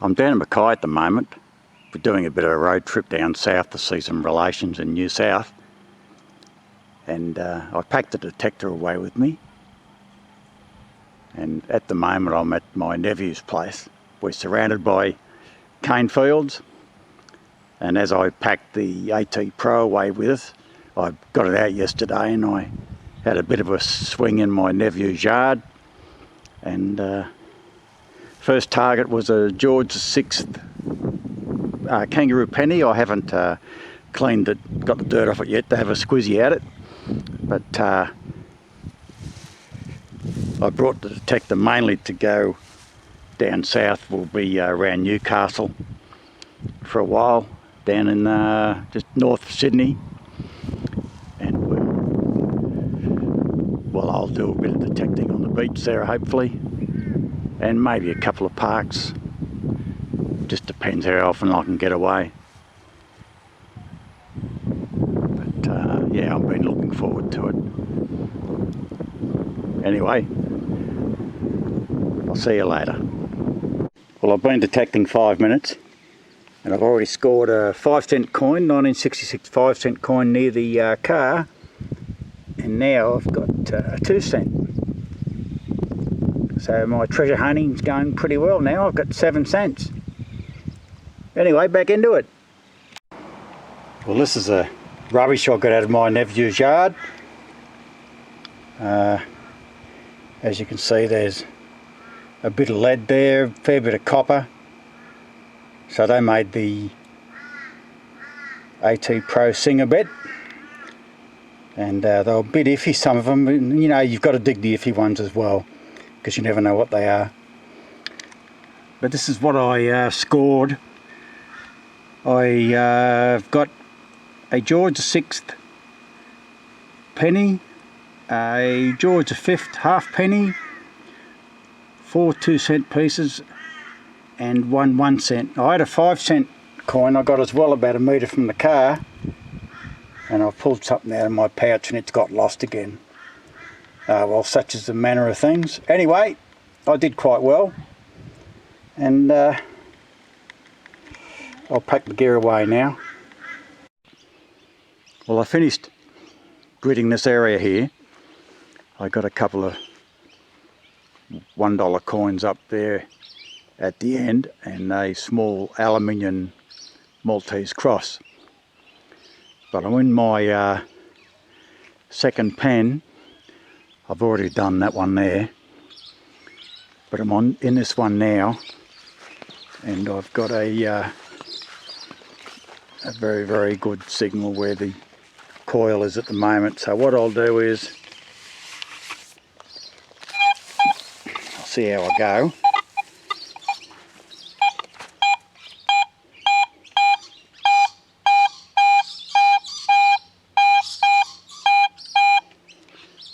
I'm down in Mackay at the moment. We're doing a bit of a road trip down south to see some relations in New South. And I packed the detector away with me. And at the moment I'm at my nephew's place. We're surrounded by cane fields. And as I packed the AT Pro away with us, I got it out yesterday and I had a bit of a swing in my nephew's yard. And first target was a George VI kangaroo penny. I haven't cleaned it, got the dirt off it yet to have a squizzy at it. But I brought the detector mainly to go down south. We'll be around Newcastle for a while, down in just north of Sydney. And well, I'll do a bit of detecting on the beach there hopefully, and maybe a couple of parks. Just depends how often I can get away. But yeah, I've been looking forward to it. Anyway, I'll see you later. Well, I've been detecting 5 minutes and I've already scored a 5-cent coin, 1966 5-cent coin near the car, and now I've got a 2-cent. So my treasure hunting's going pretty well now. I've got 7 cents. Anyway, back into it. Well, this is a rubbish I got out of my nephew's yard. As you can see, there's a bit of lead there, a fair bit of copper. So they made the AT Pro sing a bit. And they were a bit iffy, some of them. You know, you've got to dig the iffy ones as well, because you never know what they are. But this is what I scored. I've got a George VI penny, a George V halfpenny, 4 2-cent pieces, and 1 1-cent. I had a 5-cent coin I got as well, about a metre from the car, and I pulled something out of my pouch and it's got lost again. Well, such is the manner of things. Anyway, I did quite well, and I'll pack the gear away now. Well, I finished gridding this area here. I got a couple of $1 coins up there at the end and a small aluminium Maltese cross. But I'm in my second pen. I've already done that one there, but I'm in this one now, and I've got a very, very good signal where the coil is at the moment. So what I'll do is, I'll see how I go.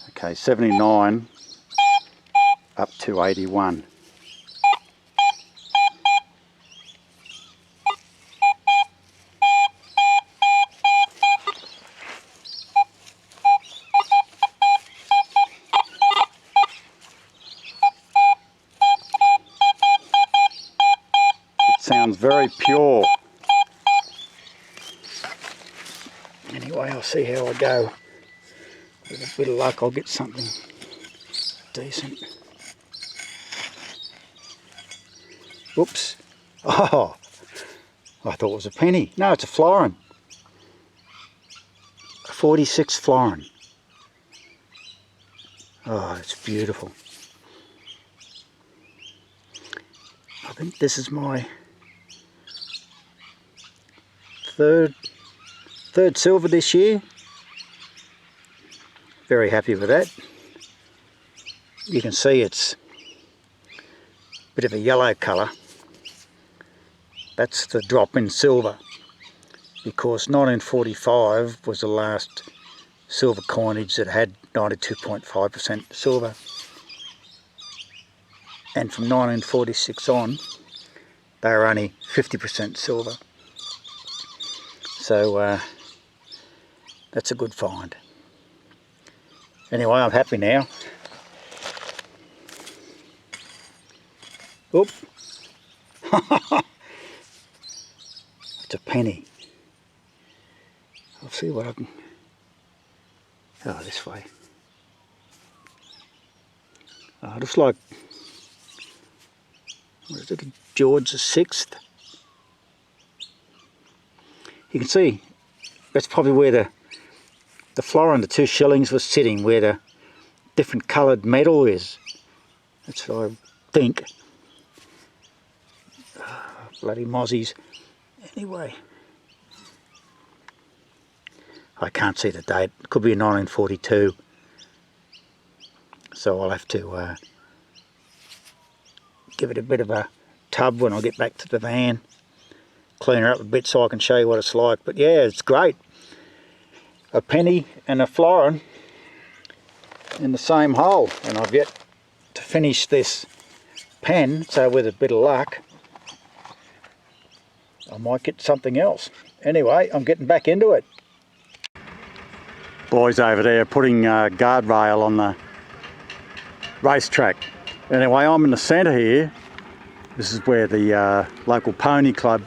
Okay, 79 up to 81. It sounds very pure. Anyway, I'll see how I go. With a bit of luck, I'll get something decent. Whoops. Oh, I thought it was a penny. No, it's a florin. A 46 florin. Oh, it's beautiful. I think this is my third silver this year. Very happy with that. You can see it's a bit of a yellow colour. That's the drop in silver, because 1945 was the last silver coinage that had 92.5% silver, and from 1946 on they were only 50% silver. So that's a good find. Anyway, I'm happy now. Oop. It's a penny. I'll see what I can... Oh, this way. Oh, looks like... What is it? George VI? You can see that's probably where the florin, the 2 shillings, was sitting, where the different coloured metal is. That's what I think. Oh, bloody mozzies. Anyway, I can't see the date. It could be 1942. So I'll have to give it a bit of a tub when I get back to the van. Clean her up a bit so I can show you what it's like. But yeah, it's great. A penny and a florin in the same hole, and I've yet to finish this pen, so with a bit of luck I might get something else. Anyway, I'm getting back into it. Boys over there putting guardrail on the racetrack. Anyway, I'm in the centre here. This is where the local pony club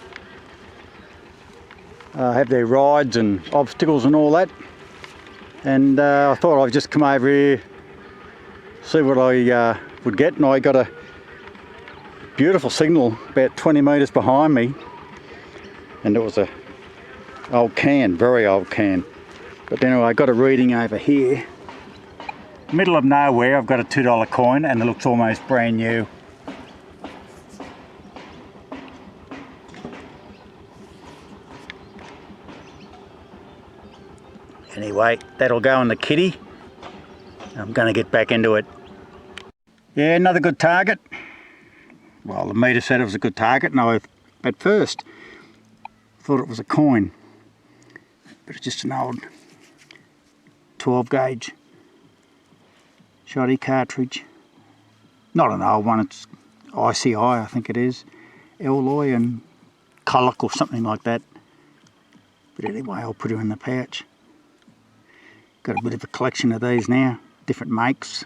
have their rides and obstacles and all that, and I thought I'd just come over here, see what I would get, and I got a beautiful signal about 20 metres behind me, and it was a old can, very old can. But anyway, I got a reading over here. Middle of nowhere, I've got a $2 coin, and it looks almost brand new. Anyway, that'll go in the kitty. I'm going to get back into it. Yeah, another good target. Well, the meter said it was a good target, and I, at first, thought it was a coin. But it's just an old 12 gauge shotty cartridge. Not an old one, it's ICI, I think it is. Alloy and Culloch or something like that. But anyway, I'll put her in the pouch. Got a bit of a collection of these now, different makes.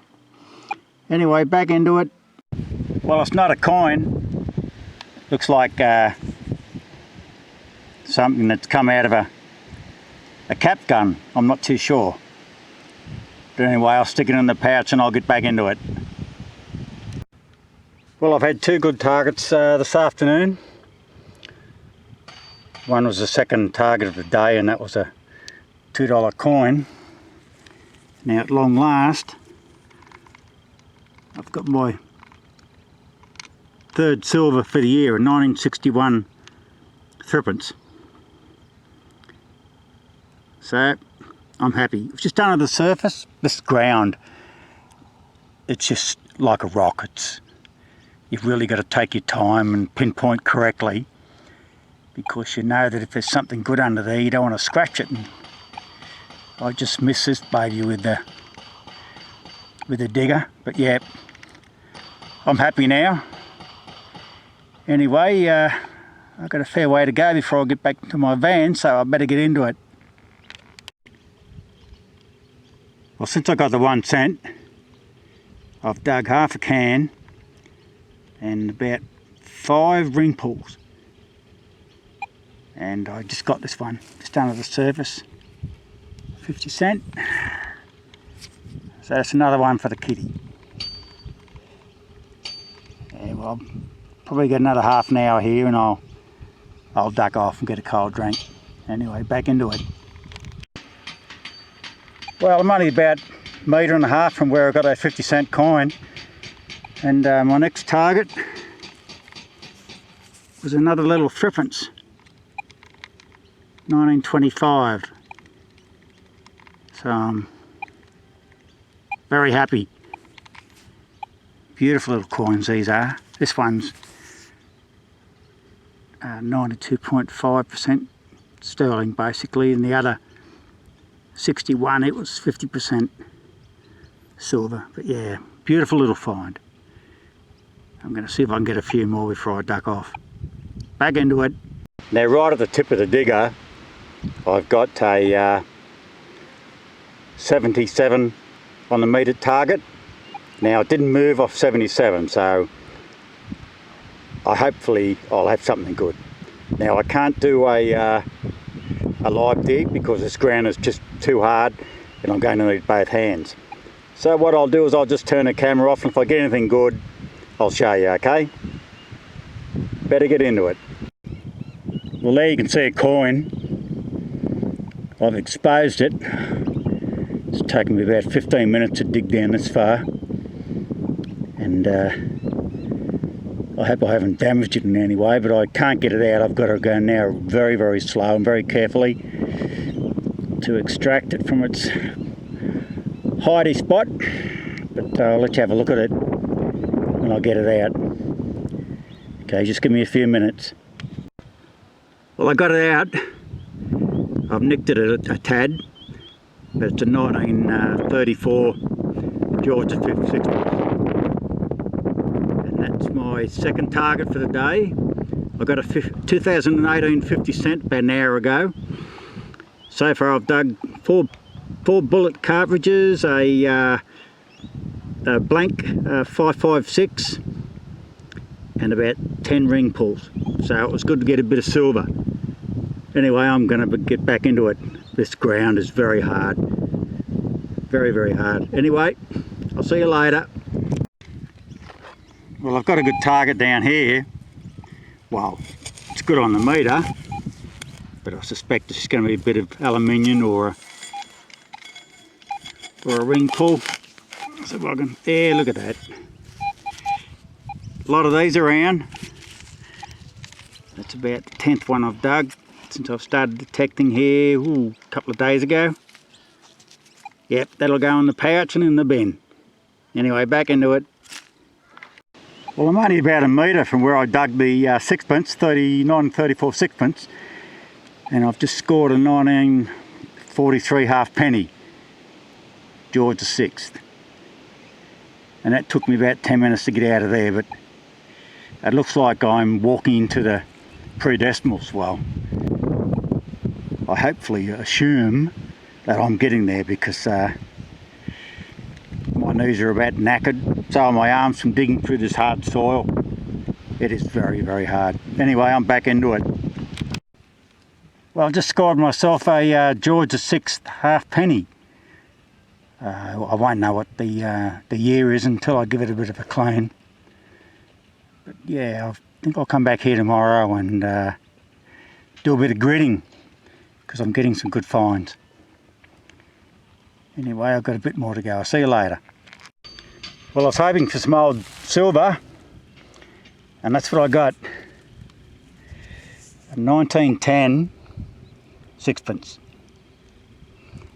Anyway, back into it. Well, it's not a coin. Looks like something that's come out of a cap gun. I'm not too sure. But anyway, I'll stick it in the pouch and I'll get back into it. Well, I've had 2 good targets this afternoon. One was the second target of the day, and that was a $2 coin. Now at long last, I've got my 3rd silver for the year, a 1961 threepence. So I'm happy. It's just under the surface, this ground, it's just like a rock. You've really got to take your time and pinpoint correctly, because you know that if there's something good under there, you don't want to scratch it. And I just missed this baby with the digger, but yeah, I'm happy now. Anyway, I've got a fair way to go before I get back to my van, so I better get into it. Well, since I got the 1 cent, I've dug half a can and about 5 ring pulls, and I just got this one just under the surface. 50 cent. So that's another one for the kitty. Yeah, well, I'll probably get another half an hour here and I'll duck off and get a cold drink. Anyway, back into it. Well, I'm only about 1.5 meters from where I got a 50 cent coin, and my next target was another little threepence, 1925. So I'm very happy. Beautiful little coins these are. This one's 92.5% sterling basically, and the other 61, it was 50% silver. But yeah, beautiful little find. I'm going to see if I can get a few more before I duck off. Back into it. Now right at the tip of the digger, I've got a 77 on the meter target. Now it didn't move off 77, so hopefully I'll have something good. Now I can't do a live dig because this ground is just too hard and I'm going to need both hands. So what I'll do is I'll just turn the camera off, and if I get anything good I'll show you, okay? Better get into it. Well, there you can see a coin. I've exposed it. It's taken me about 15 minutes to dig down this far, and I hope I haven't damaged it in any way, but I can't get it out. I've got to go now very, very slow and very carefully to extract it from its hidey spot, but I'll let you have a look at it when I get it out. Okay, just give me a few minutes. Well, I got it out. I've nicked it a tad, but it's a 1934 Georgia 56, and that's my second target for the day. I got a 2018 50 cent about an hour ago. So far I've dug four bullet cartridges, a blank 556, and about 10 ring pulls. So it was good to get a bit of silver. Anyway, I'm going to get back into it. This ground is very hard. Very, very hard. Anyway, I'll see you later. Well, I've got a good target down here. Well, it's good on the meter, but I suspect it's going to be a bit of aluminium or a ring pull. So if I can, there, look at that. A lot of these around. That's about the 10th one I've dug since I've started detecting here a couple of days ago. Yep, that'll go in the pouch and in the bin. Anyway, back into it. Well, I'm only about a metre from where I dug the sixpence, 1934 sixpence, and I've just scored a 1943 halfpenny, George VI. And that took me about 10 minutes to get out of there, but it looks like I'm walking into the pre-decimals. Well, I hopefully assume that I'm getting there, because my knees are about knackered, so are my arms from digging through this hard soil. It is very, very hard. Anyway, I'm back into it. Well, I just scored myself a George VI halfpenny. I won't know what the year is until I give it a bit of a clean. But yeah, I think I'll come back here tomorrow and do a bit of gritting, because I'm getting some good finds. Anyway, I've got a bit more to go. I'll see you later. Well, I was hoping for some old silver, and that's what I got. A 1910 sixpence.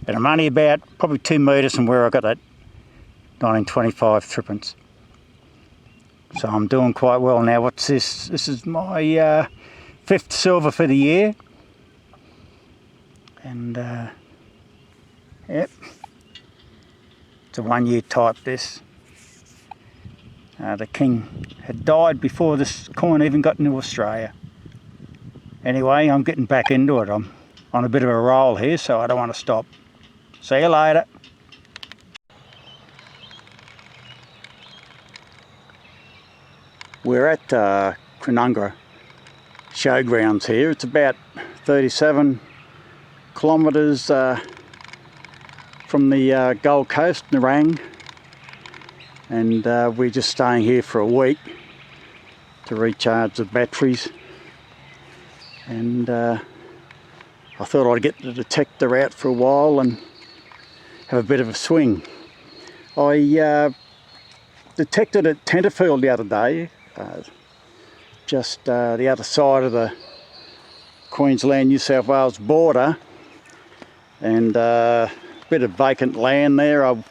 And I'm only about probably 2 metres from where I got that 1925 threepence. So I'm doing quite well now. What's this? This is my 5th silver for the year. And yep, it's a 1-year type, this. The king had died before this coin even got into Australia. Anyway, I'm getting back into it. I'm on a bit of a roll here, so I don't want to stop. See you later. We're at Croonungra Showgrounds here. It's about 37 kilometres from the Gold Coast, Nerang, and we're just staying here for a week to recharge the batteries, and I thought I'd get the detector out for a while and have a bit of a swing. I detected at Tenterfield the other day, just the other side of the Queensland-New South Wales border, and a bit of vacant land there. I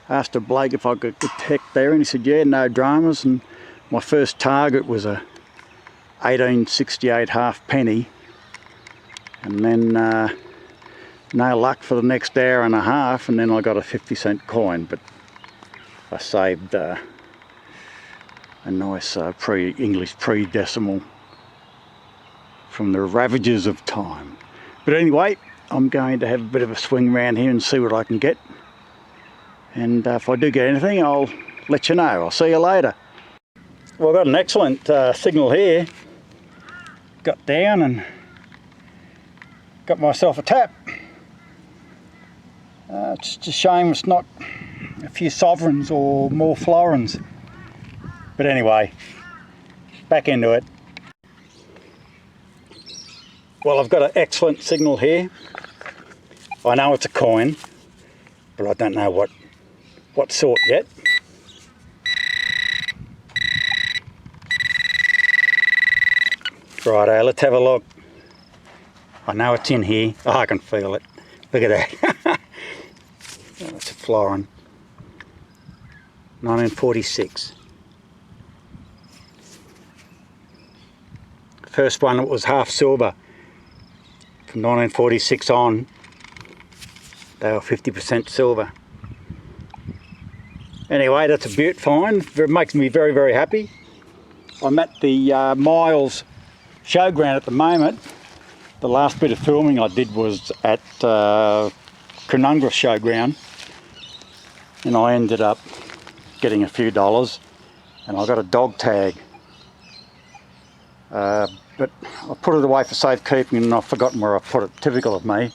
asked a bloke if I could detect there, and he said, yeah, no dramas. And my first target was a 1868 halfpenny, and then no luck for the next hour and a half, and then I got a 50-cent coin, but I saved a nice English pre-decimal from the ravages of time. But anyway, I'm going to have a bit of a swing around here and see what I can get, and if I do get anything I'll let you know. I'll see you later. Well, I've got an excellent signal here. Got down and got myself a tap. It's just a shame it's not a few sovereigns or more florins. But anyway, back into it. Well, I've got an excellent signal here. I know it's a coin, but I don't know what sort yet. Righto, let's have a look. I know it's in here. Oh, I can feel it. Look at that. Oh, it's a florin. 1946. First one, it was half silver. From 1946 on, they were 50% silver. Anyway, that's a beaut find. It makes me very, very happy. I'm at the Miles showground at the moment. The last bit of filming I did was at Canungra showground, and I ended up getting a few dollars, and I got a dog tag. But I put it away for safekeeping and I've forgotten where I put it. Typical of me.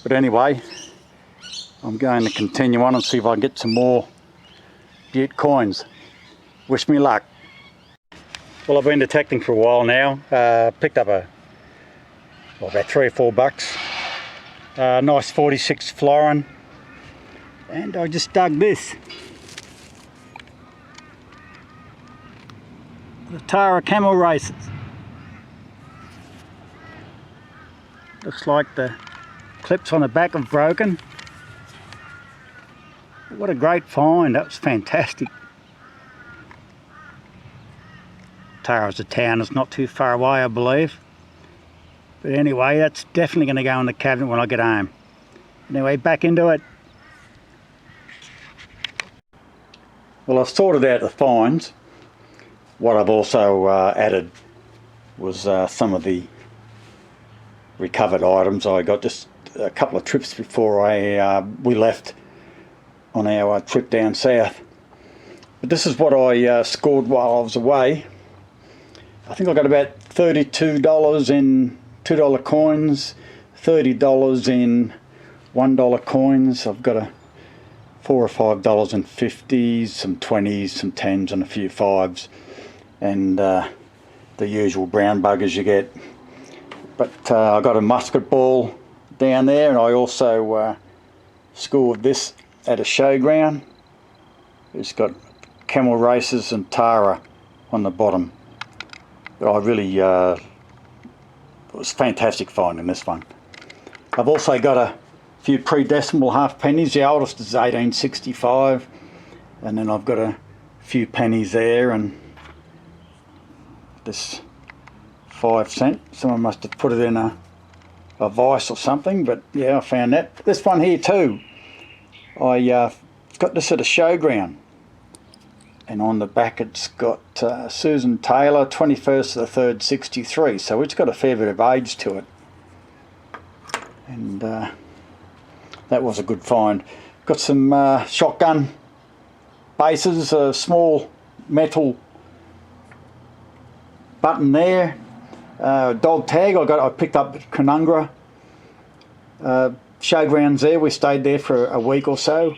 But anyway, I'm going to continue on and see if I can get some more Butte coins. Wish me luck. Well, I've been detecting for a while now. Picked up about $3 or $4. Nice 46 florin. And I just dug this. The Tara Camel Races. Looks like the clips on the back have broken. What a great find, that was fantastic. Tara's a town, it's not too far away I believe. But anyway, that's definitely going to go in the cabinet when I get home. Anyway, back into it. Well, I've sorted out the finds. What I've also added was some of the recovered items. I got just a couple of trips before we left on our trip down south. But this is what I scored while I was away. I think I got about $32 in $2 coins, $30 in $1 coins. I've got a $4 or $5 in 50s, some 20s, some 10s and a few 5s, and the usual brown buggers you get. But I got a musket ball down there, and I also scored this at a showground. It's got Camel Races and Tara on the bottom. But I really, it was fantastic finding this one. I've also got a few pre-decimal half pennies. The oldest is 1865, and then I've got a few pennies there, and this 5 cent. Someone must have put it in a vice or something, but yeah, I found that. This one here too, I got this at a showground, and on the back it's got Susan Taylor, 21st of the 3rd, 63, so it's got a fair bit of age to it. And that was a good find. Got some shotgun bases, a small metal button there. Dog tag I picked up at Canungra showgrounds there. We stayed there for a week or so,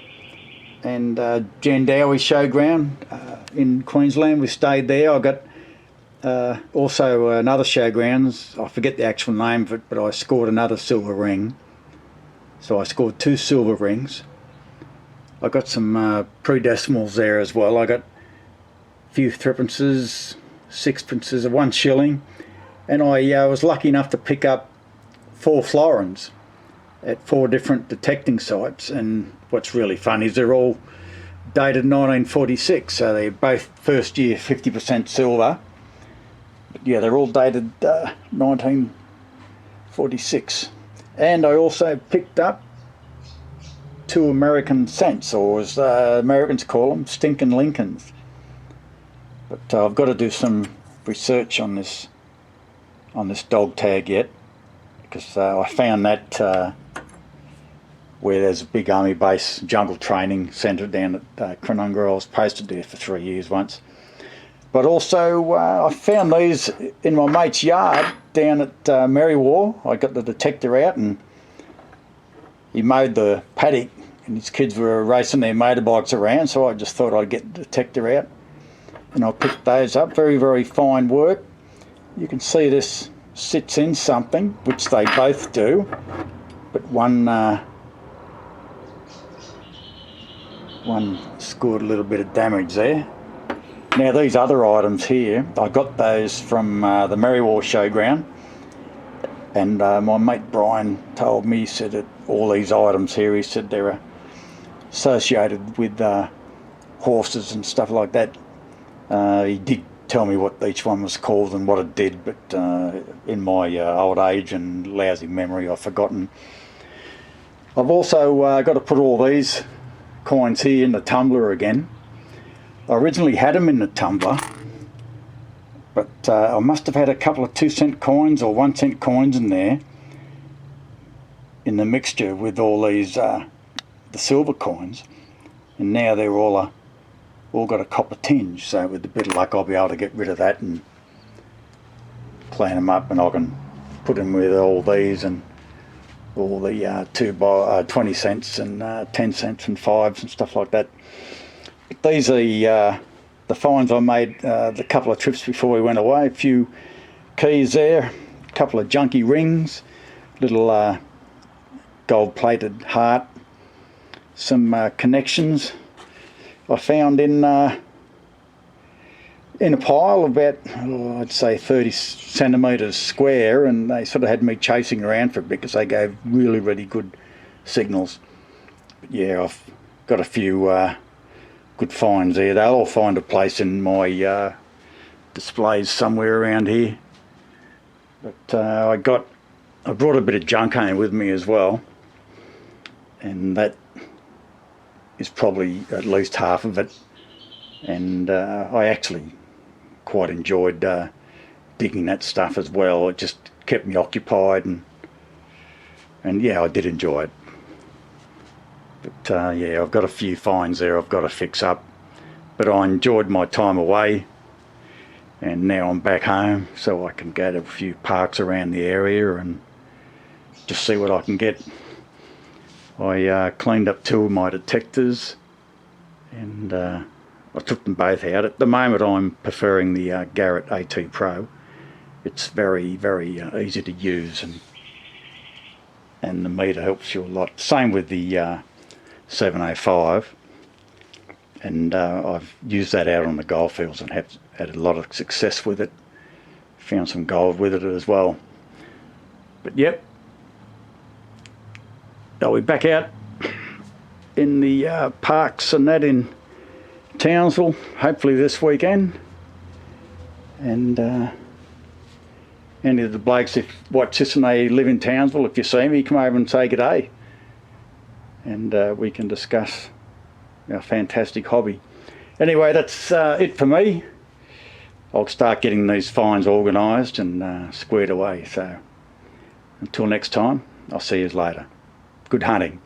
and Jandowie showground in Queensland, we stayed there. I got also another showgrounds, I forget the actual name of it, but I scored another silver ring, so I scored 2 silver rings. I got some pre-decimals there as well. I got a few threepences, sixpences, 1 shilling. And I was lucky enough to pick up 4 florins at 4 different detecting sites. And what's really fun is they're all dated 1946, so they're both first year 50% silver. But yeah, they're all dated 1946. And I also picked up 2 American cents, or as Americans call them, stinking Lincolns. But I've got to do some research on this dog tag yet, because I found that where there's a big army base jungle training centre down at Canungra. I was posted there for 3 years once. But also I found these in my mate's yard down at Merriwar. I got the detector out and he mowed the paddock and his kids were racing their motorbikes around, so I just thought I'd get the detector out and I picked those up. Very, very fine work. You can see this sits in something, which they both do, but one scored a little bit of damage there. Now these other items here, I got those from the Merriwar Showground, and my mate Brian told me, he said that all these items here, he said they're associated with horses and stuff like that. He did tell me what each one was called and what it did, but in my old age and lousy memory I've forgotten. I've also got to put all these coins here in the tumbler again. I originally had them in the tumbler, but I must have had a couple of 2-cent coins or 1-cent coins in there in the mixture with all these the silver coins, and now they're all got a copper tinge, so with a bit of luck I'll be able to get rid of that and clean them up, and I can put them with all these and all the 20 cents and 10 cents and 5s and stuff like that. But these are the finds I made the couple of trips before we went away. A few keys there, a couple of junky rings, little gold plated heart, some connections I found in a pile about, I'd say 30 centimetres square, and they sort of had me chasing around for a bit because they gave really, really good signals. But yeah, I've got a few good finds there. They'll all find a place in my displays somewhere around here. But I brought a bit of junk home with me as well, and that is probably at least half of it. And I actually quite enjoyed digging that stuff as well. It just kept me occupied, and yeah, I did enjoy it. But yeah, I've got a few finds there I've got to fix up, but I enjoyed my time away, and now I'm back home so I can go to a few parks around the area and just see what I can get. I cleaned up 2 of my detectors, and I took them both out. At the moment I'm preferring the Garrett AT Pro. It's very, very easy to use, and the meter helps you a lot. Same with the 705, and I've used that out on the golf fields and have had a lot of success with it. Found some gold with it as well. But yep, I'll be back out in the parks and that in Townsville hopefully this weekend, and any of the blokes if watch this and they live in Townsville, if you see me, come over and say g'day, and we can discuss our fantastic hobby. Anyway, that's it for me. I'll start getting these finds organised and squared away, so until next time, I'll see you later. Good hunting.